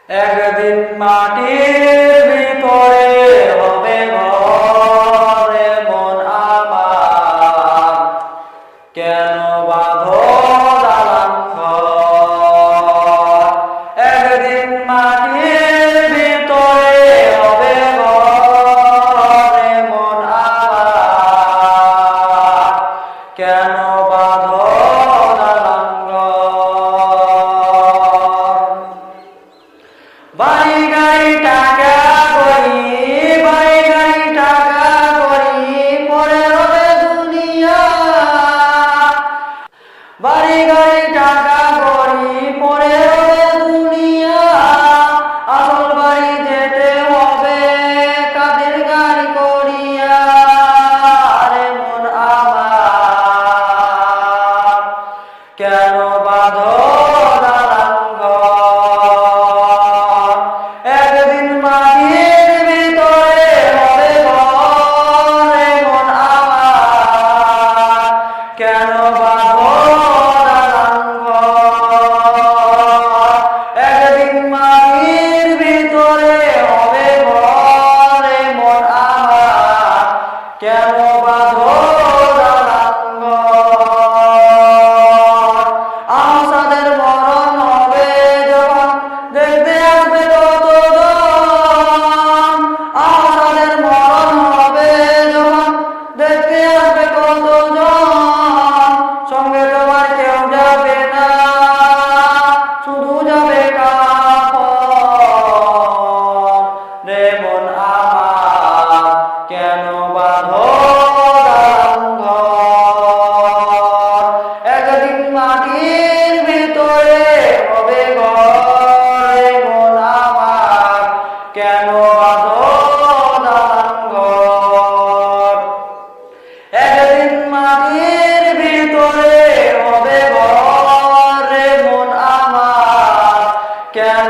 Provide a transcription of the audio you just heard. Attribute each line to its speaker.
Speaker 1: একদিন মাটির ভিতরে হবে ঘরে মন আমার, কেন বাঁধো দালান ঘর? একদিন মাটির ভিতরে হবে ঘরে মন আমার, কেন বাঁধো দালান ঘর? বাড়ি গাড়ি টাকা করি, বাড়ি গাড়ি টাকা করি, পরে হবে দুনিয়া। বাড়ি গাড়ি টাকা করি, পরে হবে দুনিয়া। আসল বাড়ি যেতে হবে কাদের গাড়ি করিয়া। রে মন আমার, কেন বাঁধো দালান ঘর? একদিন মাটির ভিতরে হবে ঘরে মন আমার, কেন বাঁধো দালান ঘর? একদিন মাটির ভিতরে হবে ঘরে মন আমার, কেন বাঁধো দালান ঘর? আমাদের মরণ হবে যখন দেখতে আসবে কতজন। আমাদের মরণ হবে যখন দেখতে আসবে কতজন। সঙ্গে তোমার কেউ যাবে না, শুধু যাবে কাফন। রে মন আমার, কেন বাঁধো দালান ঘর? একদিন মাটির ভিতরে হবে ঘরে মন আমার, কেন বাঁধো দালান ঘর? একদিন মাটির ভিতরে হবে ঘরে মন আমার, কেন